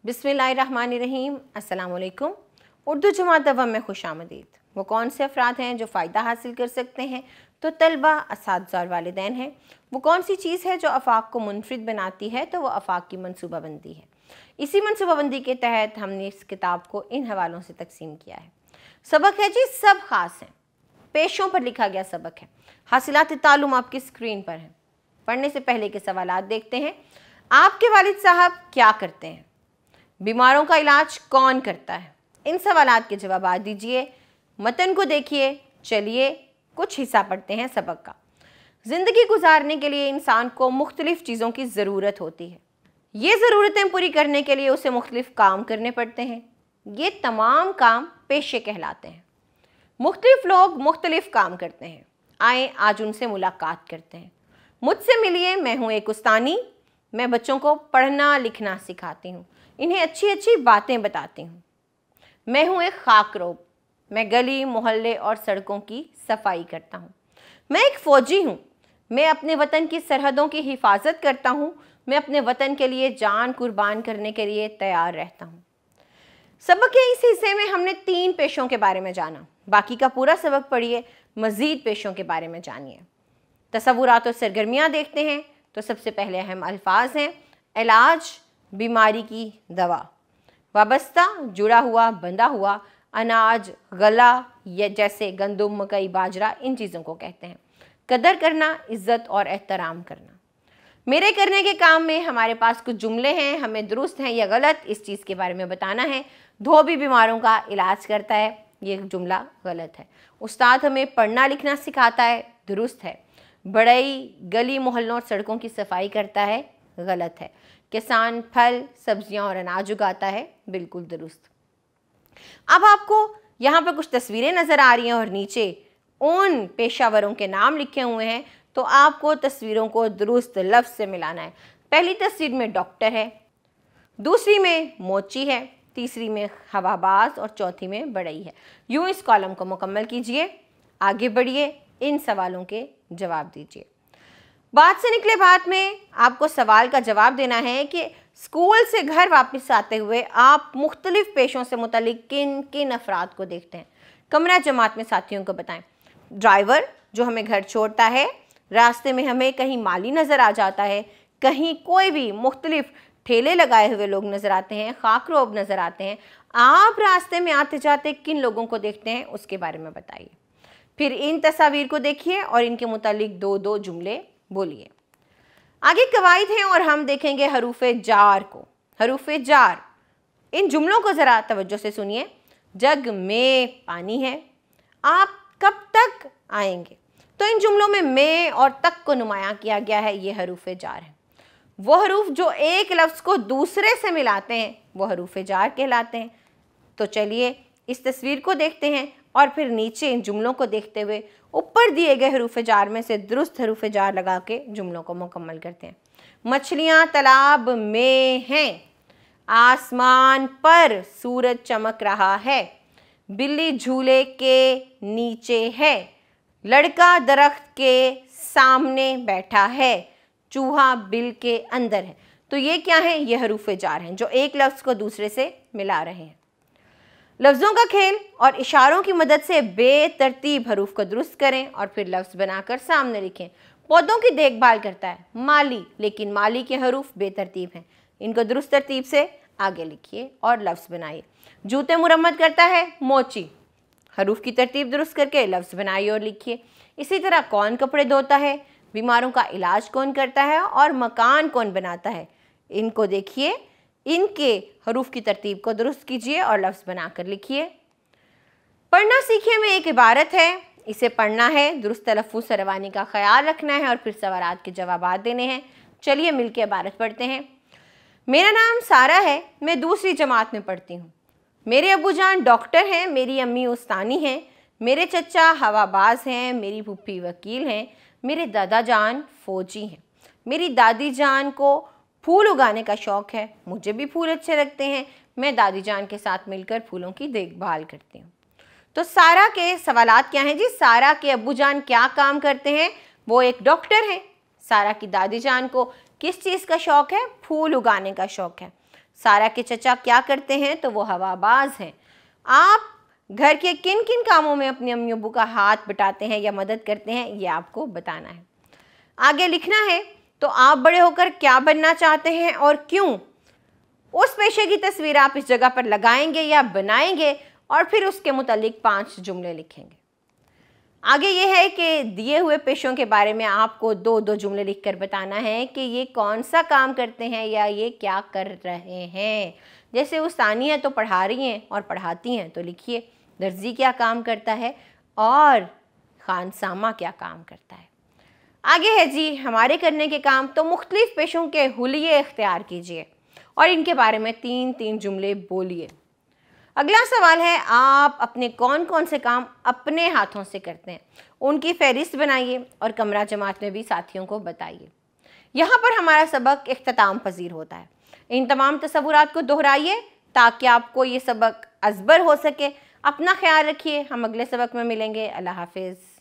बिस्मिल्लाहिर्रहमानिर्रहीम। अस्सलाम वालेकुम। उर्दू जमात अव्वल में खुशामदीद। वो कौन से अफराद हैं जो फ़ायदा हासिल कर सकते हैं? तो तलबा, असातिज़ा और वालिदैन हैं। वो कौन सी चीज़ है जो आफाक को मुनफरिद बनाती है? तो वो आफाक की मनसूबाबंदी है। इसी मनसूबाबंदी के तहत हमने इस किताब को इन हवालों से तकसीम किया है। सबक है जी, सब ख़ास हैं, पेशों पर लिखा गया सबक है। हासिलात तालुम आपकी स्क्रीन पर हैं। पढ़ने से पहले के सवालात देखते हैं। आपके वालिद साहब क्या करते हैं? बीमारों का इलाज कौन करता है? इन सवालात के जवाब दीजिए। मतन को देखिए। चलिए कुछ हिस्सा पढ़ते हैं सबक का। ज़िंदगी गुजारने के लिए इंसान को मुख्तलिफ़ चीज़ों की ज़रूरत होती है। ये ज़रूरतें पूरी करने के लिए उसे मुख्तलिफ़ काम करने पड़ते हैं। ये तमाम काम पेशे कहलाते हैं। मुख्तलिफ़ लोग मुख्तलिफ़ काम करते हैं। आए आज उनसे मुलाकात करते हैं। मुझसे मिलिए। मैं हूँ एक उस्तानी। मैं बच्चों को पढ़ना लिखना सिखाती हूँ, इन्हें अच्छी अच्छी बातें बताती हूँ। मैं हूँ एक खाकरोब। मैं गली मोहल्ले और सड़कों की सफाई करता हूँ। मैं एक फ़ौजी हूँ। मैं अपने वतन की सरहदों की हिफाजत करता हूँ। मैं अपने वतन के लिए जान कुर्बान करने के लिए तैयार रहता हूँ। सबक के इस हिस्से में हमने 3 पेशों के बारे में जाना। बाकी का पूरा सबक पढ़िए, मज़ीद पेशों के बारे में जानिए। तसव्वुरात और सरगर्मियाँ देखते हैं। तो सबसे पहले अहम अल्फाज हैं। इलाज, बीमारी की दवा। वाबस्ता, जुड़ा हुआ, बंधा हुआ। अनाज, गला, या जैसे गंदुम, मकई, बाजरा, इन चीज़ों को कहते हैं। कदर करना, इज़्ज़त और एहतराम करना। मेरे करने के काम में हमारे पास कुछ जुमले हैं, हमें दुरुस्त हैं या गलत इस चीज़ के बारे में बताना है। धोबी बीमारों का इलाज करता है, ये जुमला गलत है। उस्ताद हमें पढ़ना लिखना सिखाता है, दुरुस्त है। बढ़ई गली मोहल्लों और सड़कों की सफाई करता है, गलत है। किसान फल सब्जियां और अनाज उगाता है, बिल्कुल दुरुस्त। अब आपको यहाँ पर कुछ तस्वीरें नज़र आ रही हैं और नीचे उन पेशावरों के नाम लिखे हुए हैं। तो आपको तस्वीरों को दुरुस्त लफ्ज़ से मिलाना है। पहली तस्वीर में डॉक्टर है, दूसरी में मोची है, तीसरी में हवाबाज और चौथी में बढ़ई है। यूँ इस कॉलम को मुकम्मल कीजिए, आगे बढ़िए, इन सवालों के जवाब दीजिए। बात से निकले बात में आपको सवाल का जवाब देना है कि स्कूल से घर वापस आते हुए आप मुख्तलिफ़ पेशों से मुतल्लिक किन किन अफराद को देखते हैं? कमरा जमात में साथियों को बताएं। ड्राइवर जो हमें घर छोड़ता है, रास्ते में हमें कहीं माली नज़र आ जाता है, कहीं कोई भी मुख्तलिफ़ ठेले लगाए हुए लोग नज़र आते हैं, खाकरोब नज़र आते हैं। आप रास्ते में आते जाते किन लोगों को देखते हैं उसके बारे में बताइए। फिर इन तस्वीर को देखिए और इनके मुतालिक 2-2 जुमले बोलिए। आगे कवायद हैं और हम देखेंगे हरूफे जार को। हरूफे जार, इन जुमलों को ज़रा तवज्जो से सुनिए। जग में पानी है, आप कब तक आएंगे? तो इन जुमलों में में और तक को नुमायां किया गया है, ये हरूफे जार है। वो हरूफ जो एक लफ्ज़ को दूसरे से मिलाते हैं वो हरूफे जार कहलाते हैं। तो चलिए इस तस्वीर को देखते हैं और फिर नीचे इन जुमलों को देखते हुए ऊपर दिए गए हरूफे जार में से दुरुस्त हरूफे जार लगा के जुमलों को मुकम्मल करते हैं। मछलियाँ तालाब में हैं, आसमान पर सूरज चमक रहा है, बिल्ली झूले के नीचे है, लड़का दरख्त के सामने बैठा है, चूहा बिल के अंदर है। तो ये क्या है? ये हरूफे जार हैं जो एक लफ्ज़ को दूसरे से मिला रहे हैं। लफ्ज़ों का खेल और इशारों की मदद से बेतरतीब हरूफ को दुरुस्त करें और फिर लफ्ज़ बनाकर सामने लिखें। पौधों की देखभाल करता है माली, लेकिन माली के हरूफ बेतरतीब हैं, इनको दुरुस्त तरतीब से आगे लिखिए और लफ्ज़ बनाइए। जूते मुरम्मत करता है मोची, हरूफ की तरतीब दुरुस्त करके लफ्ज़ बनाइए और लिखिए। इसी तरह कौन कपड़े धोता है, बीमारों का इलाज कौन करता है और मकान कौन बनाता है, इनको देखिए, इनके हरूफ की तरतीब को दुरुस्त कीजिए और लफ्ज़ बनाकर लिखिए। पढ़ना सीखिए में एक इबारत है, इसे पढ़ना है, दुरुस्त तलफ़्फ़ुज़ से रवानी का ख्याल रखना है और फिर सवालात के जवाब देने हैं। चलिए मिलकर इबारत पढ़ते हैं। मेरा नाम सारा है, मैं दूसरी जमात में पढ़ती हूँ। मेरे अब्बू जान डॉक्टर हैं, मेरी अम्मी उस्तानी हैं, मेरे चचा हवाबाज हैं, मेरी फूफी वकील हैं, मेरे दादा जान फ़ौजी हैं, मेरी दादी जान को फूल उगाने का शौक़ है, मुझे भी फूल अच्छे लगते हैं, मैं दादी जान के साथ मिलकर फूलों की देखभाल करती हूँ। तो सारा के सवालात क्या हैं जी? सारा के अब्बू जान क्या काम करते हैं? वो एक डॉक्टर हैं। सारा की दादी जान को किस चीज़ का शौक़ है? फूल उगाने का शौक़ है। सारा के चचा क्या करते हैं? तो वो हवाबाज हैं। आप घर के किन किन कामों में अपने अम्मी अब्बू का हाथ बटाते हैं या मदद करते हैं, ये आपको बताना है। आगे लिखना है तो आप बड़े होकर क्या बनना चाहते हैं और क्यों। उस पेशे की तस्वीर आप इस जगह पर लगाएंगे या बनाएंगे और फिर उसके मुतालिक 5 जुमले लिखेंगे। आगे ये है कि दिए हुए पेशों के बारे में आपको 2-2 जुमले लिखकर बताना है कि ये कौन सा काम करते हैं या ये क्या कर रहे हैं। जैसे उस्तानी है तो पढ़ा रही हैं और पढ़ाती हैं, तो लिखिए दर्जी क्या काम करता है और खानसामा क्या काम करता है। आगे है जी हमारे करने के काम, तो मुख्तलिफ पेशों के हुलिये इख्तियार कीजिए और इनके बारे में 3-3 जुमले बोलिए। अगला सवाल है, आप अपने कौन कौन से काम अपने हाथों से करते हैं, उनकी फहरिस्त बनाइए और कमरा जमात में भी साथियों को बताइए। यहाँ पर हमारा सबक इख्तिताम पजीर होता है। इन तमाम तसव्वुरात को दोहराइए ताकि आपको ये सबक अज़बर हो सके। अपना ख्याल रखिए, हम अगले सबक में मिलेंगे। अल्लाह हाफिज़।